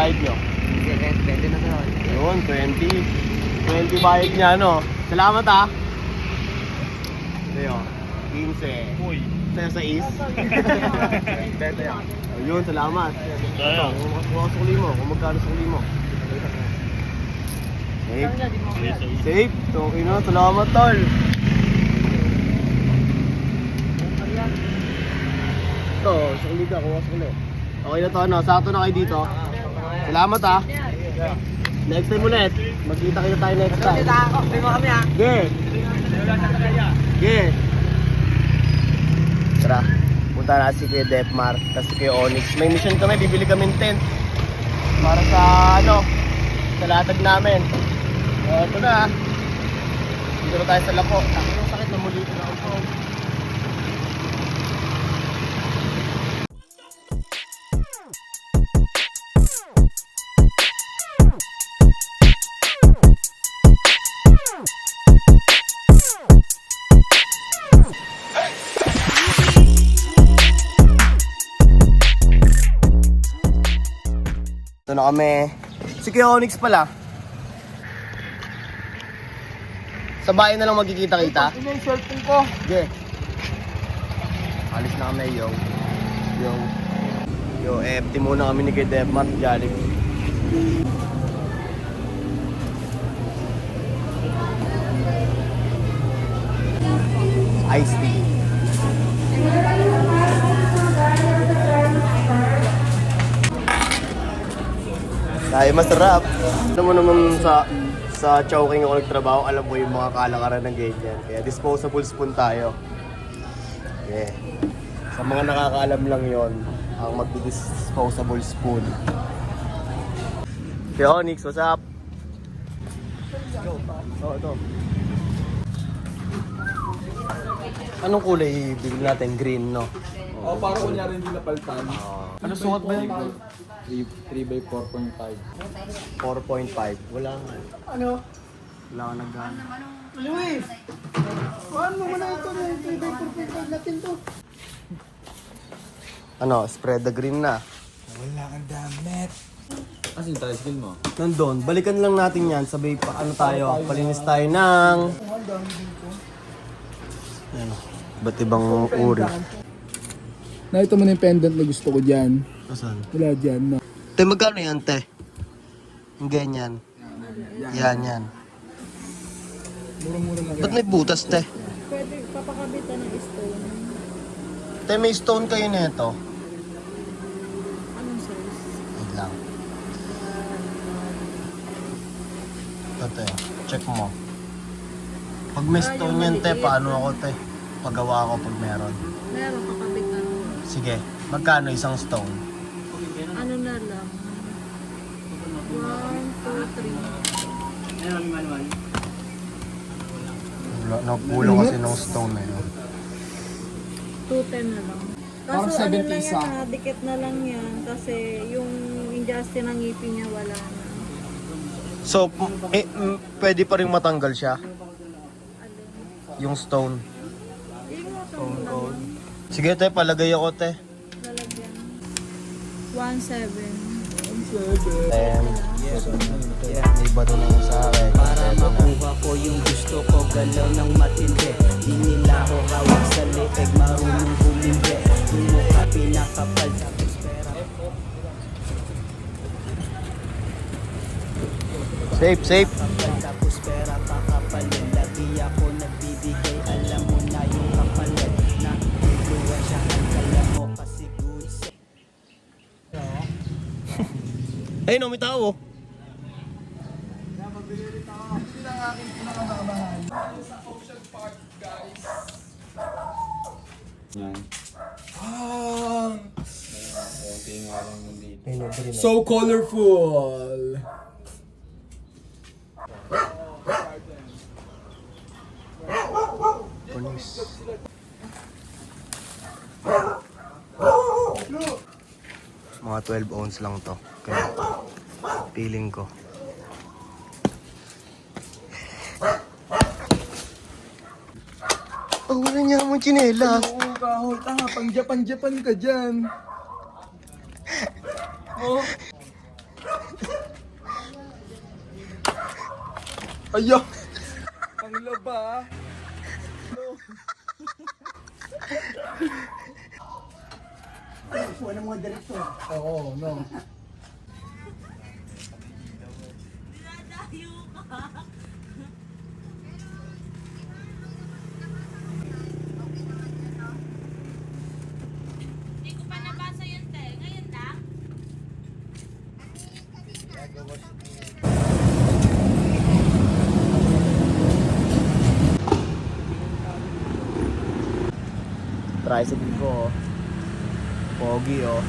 bayad nyo? 20 na sir. Yun, 20. 20 bayad niya, no? Salamat ha. Sa'yo, 15. Uy. Sa'yo sa is. 20 yan. Ayun, salamat. Sayang. Kung sukli mo, kung magkano sukli mo. Safe. Safe. Okay na, salamat tol. Ito, sukli ka, kuha sukli. Okay na to, no? Sakto na kayo dito. Salamat ha. Next time ulit. Magkita-kita tayo next time. Tingnan mo kami ha. Ge. Ge. Tara. Punta na si Kuya Depmar, kasi Kuya Onyx. May mission kami, bibili kami tent. Para sa sa latag namin. Ito na. Dito na tayo sa Lako. Ang sakit na muli na ako. Ito na kami. Si Kuya Onyx pala. Sa bahay na lang magkikita-kita. Ito yung cellphone ko. Okay. Alis na kami, yo. Yo. Yo, empty muna kami ni Kuya Depmar, Jollibee. Iced tea. Tayo masarap. Alam mo naman sa Chowking ako nagtrabaho, alam mo yung mga kalakaran ng ganyan. Kaya disposable spoon tayo. Yeah. Sa mga nakakaalam lang yon ang magdi-disposable spoon. Kaya Onyx, what's up? Oh, ito. Anong kulay bibili natin? Green, no? Oh, para kunyari hindi napaltan. Ano sukat ba yun? 3 by 4.5. 4.5. Wala nga. Ano? Wala nga nagana. Luis! Kuhaan mo muna ito na 3 by 4.5 natin to. Ano, spread the green na. Wala kang damit. Kasi yung tricycle mo? Nandun, balikan lang natin yan. Sabay pa, ano tayo, palinis tayo ng... Ano, ba't ibang uri? Nakita mo na yung pendant na gusto ko dyan. Asan? Wala dyan, no? Te, magkano yan, te? Yung ganyan. Yan. Mura-mura lang. Ba't may butas, te? Pwede papakabitan ng stone. Te, may stone kayo nito. Anong size? Wait lang. Ito, te. Check mo. Pag may stone yan, te, paano ako, te? Pagawa ako pag meron. Meron kakabitan. Sige, magkano isang stone? Ano na lang? 1, 2, 3. Nakulang kasi ng stone na yun. 210 na lang. Parang Kaso ano 70 lang isa. yan ha, dikit na lang yan. Kasi yung injustice ng ngipin niya wala na. So, pwede pa rin matanggal siya? Yung stone. Yung mga stone cold. Sige, te, palagay ako, te. Lalagyan. 1,700. Then, may bato na yun sa akin. Para makuha ko yung gusto ko, galaw ng matindi. Di nila ako hawak sa leeg, marunong bumindi. Yung mukha pinakapal, tapos pera. Safe. Tapos pera pakapalit. Labi ako nagbibigay, alam mo na yung kapalit. Na influensyahan ka lang mo kasi good sa... Ayun, no, may tao. So colorful! Mga 12 ounce lang to. Kaya, feeling ko. Oh, wala niya mo chinelas. Oo, kahoy. Tanga, pang Japan ka dyan. Oh. Ayo! Ang laba ah. Upuan ng mga direktor. Oo, no. Hindi ko pa nabasa yun, te. Ngayon lang. Tricycle ko, oh. Pogi, oh.